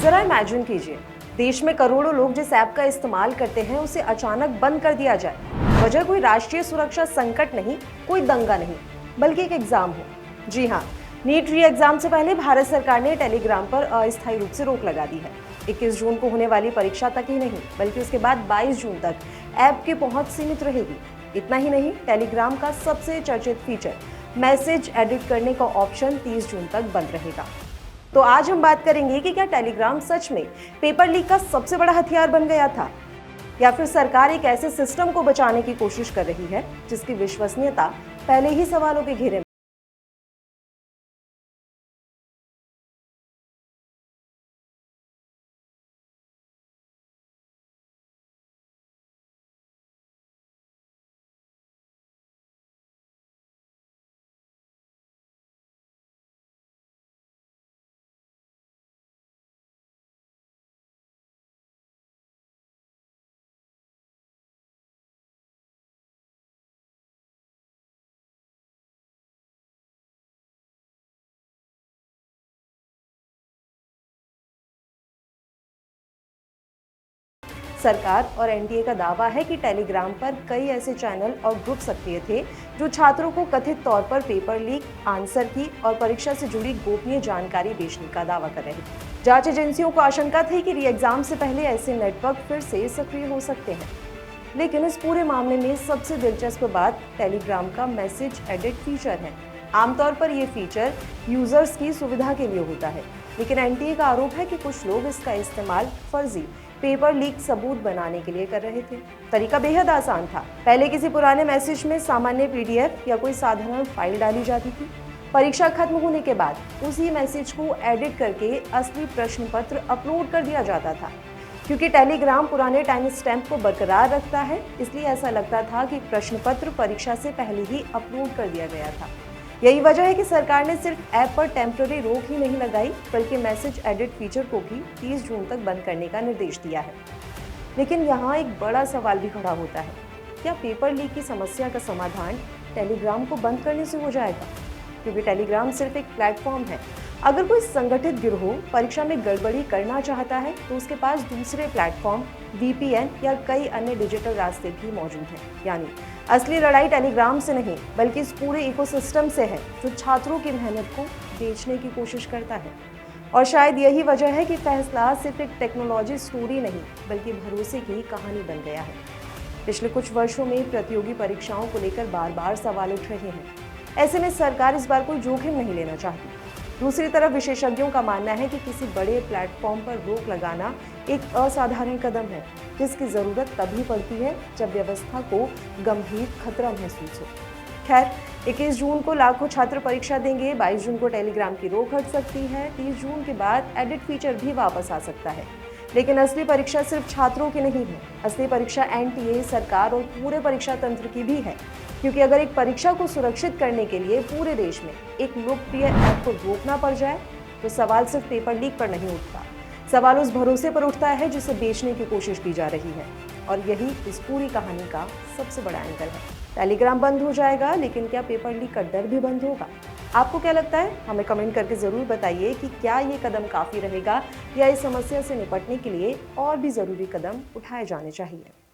जरा इमेजिन कीजिए, देश में करोड़ों लोग जिस ऐप का इस्तेमाल करते हैं उसे अचानक बंद कर दिया जाए। वजह कोई राष्ट्रीय सुरक्षा संकट नहीं, कोई दंगा नहीं, बल्कि एक एग्जाम हो। जी हाँ, नीट री एग्जाम से पहले भारत सरकार ने टेलीग्राम पर अस्थायी रूप से रोक लगा दी है। 21 जून को होने वाली परीक्षा तक ही नहीं, बल्कि उसके बाद 22 जून तक ऐप की पहुंच सीमित रहेगी। इतना ही नहीं, टेलीग्राम का सबसे चर्चित फीचर मैसेज एडिट करने का ऑप्शन 30 जून तक बंद रहेगा। तो आज हम बात करेंगे कि क्या टेलीग्राम सच में पेपर लीक का सबसे बड़ा हथियार बन गया था, या फिर सरकार एक ऐसे सिस्टम को बचाने की कोशिश कर रही है जिसकी विश्वसनीयता पहले ही सवालों के घेरे में। सरकार और एनटीए का दावा है कि टेलीग्राम पर कई ऐसे चैनल और ग्रुप सक्रिय थे जो छात्रों को कथित तौर पर पेपर लीक, आंसर की और परीक्षा से जुड़ी गोपनीय जानकारी बेचने का दावा कर रहे थे। जांच एजेंसियों को आशंका थी कि री एग्जाम से पहले ऐसे नेटवर्क फिर से सक्रिय हो सकते हैं। लेकिन इस पूरे मामले में सबसे दिलचस्प बात टेलीग्राम का मैसेज एडिट फीचर है। आमतौर पर यह फीचर यूजर्स की सुविधा के लिए होता है, लेकिन एनटीए का आरोप है कि कुछ लोग इसका इस्तेमाल फर्जी पेपर लीक सबूत बनाने के लिए कर रहे थे। तरीका बेहद आसान था। पहले किसी पुराने मैसेज में सामान्य पीडीएफ या कोई साधारण फाइल डाली जाती थी। परीक्षा खत्म होने के बाद उसी मैसेज को एडिट करके असली प्रश्न पत्र अपलोड कर दिया जाता था। क्योंकि टेलीग्राम पुराने टाइम स्टैम्प को बरकरार रखता है, इसलिए ऐसा लगता था कि प्रश्न पत्र परीक्षा से पहले ही अपलोड कर दिया गया था। यही वजह है कि सरकार ने सिर्फ ऐप पर टेम्पररी रोक ही नहीं लगाई, बल्कि मैसेज एडिट फीचर को भी 30 जून तक बंद करने का निर्देश दिया है। लेकिन यहाँ एक बड़ा सवाल भी खड़ा होता है, क्या पेपर लीक की समस्या का समाधान टेलीग्राम को बंद करने से हो जाएगा? क्योंकि टेलीग्राम सिर्फ एक प्लेटफॉर्म है। अगर कोई संगठित गिरोह परीक्षा में गड़बड़ी करना चाहता है तो उसके पास दूसरे प्लेटफॉर्म, वीपीएन या कई अन्य डिजिटल रास्ते भी मौजूद हैं। यानी असली लड़ाई टेलीग्राम से नहीं, बल्कि इस पूरे इकोसिस्टम से है जो छात्रों की मेहनत को बेचने की कोशिश करता है। और शायद यही वजह है कि फैसला सिर्फ एक टेक्नोलॉजी स्टोरी नहीं, बल्कि भरोसे की कहानी बन गया है। पिछले कुछ वर्षों में प्रतियोगी परीक्षाओं को लेकर बार बार सवाल उठ रहे हैं। ऐसे में सरकार इस बार कोई जोखिम नहीं लेना चाहती। दूसरी तरफ विशेषज्ञों का मानना है कि किसी बड़े प्लेटफॉर्म पर रोक लगाना एक असाधारण कदम है, जिसकी जरूरत तभी पड़ती है जब व्यवस्था को गंभीर खतरा महसूस हो। खैर, 21 जून को लाखों छात्र परीक्षा देंगे, 22 जून को टेलीग्राम की रोक हट सकती है, 30 जून के बाद एडिट फीचर भी वापस आ सकता है। लेकिन असली परीक्षा सिर्फ छात्रों की नहीं है। असली परीक्षा एनटीए, सरकार और पूरे परीक्षा तंत्र की भी है। क्योंकि अगर एक परीक्षा को सुरक्षित करने के लिए पूरे देश में एक लोकप्रिय ऐप को रोकना पड़ जाए, तो सवाल सिर्फ पेपर लीक पर नहीं उठता। सवाल उस भरोसे पर उठता है जिसे बेचने की कोशिश की जा रही है। और यही इस पूरी कहानी का सबसे बड़ा एंगल है। टेलीग्राम बंद हो जाएगा, लेकिन क्या पेपर लीक का डर भी बंद होगा? आपको क्या लगता है? हमें कमेंट करके ज़रूर बताइए कि क्या ये कदम काफ़ी रहेगा, या इस समस्या से निपटने के लिए और भी ज़रूरी कदम उठाए जाने चाहिए।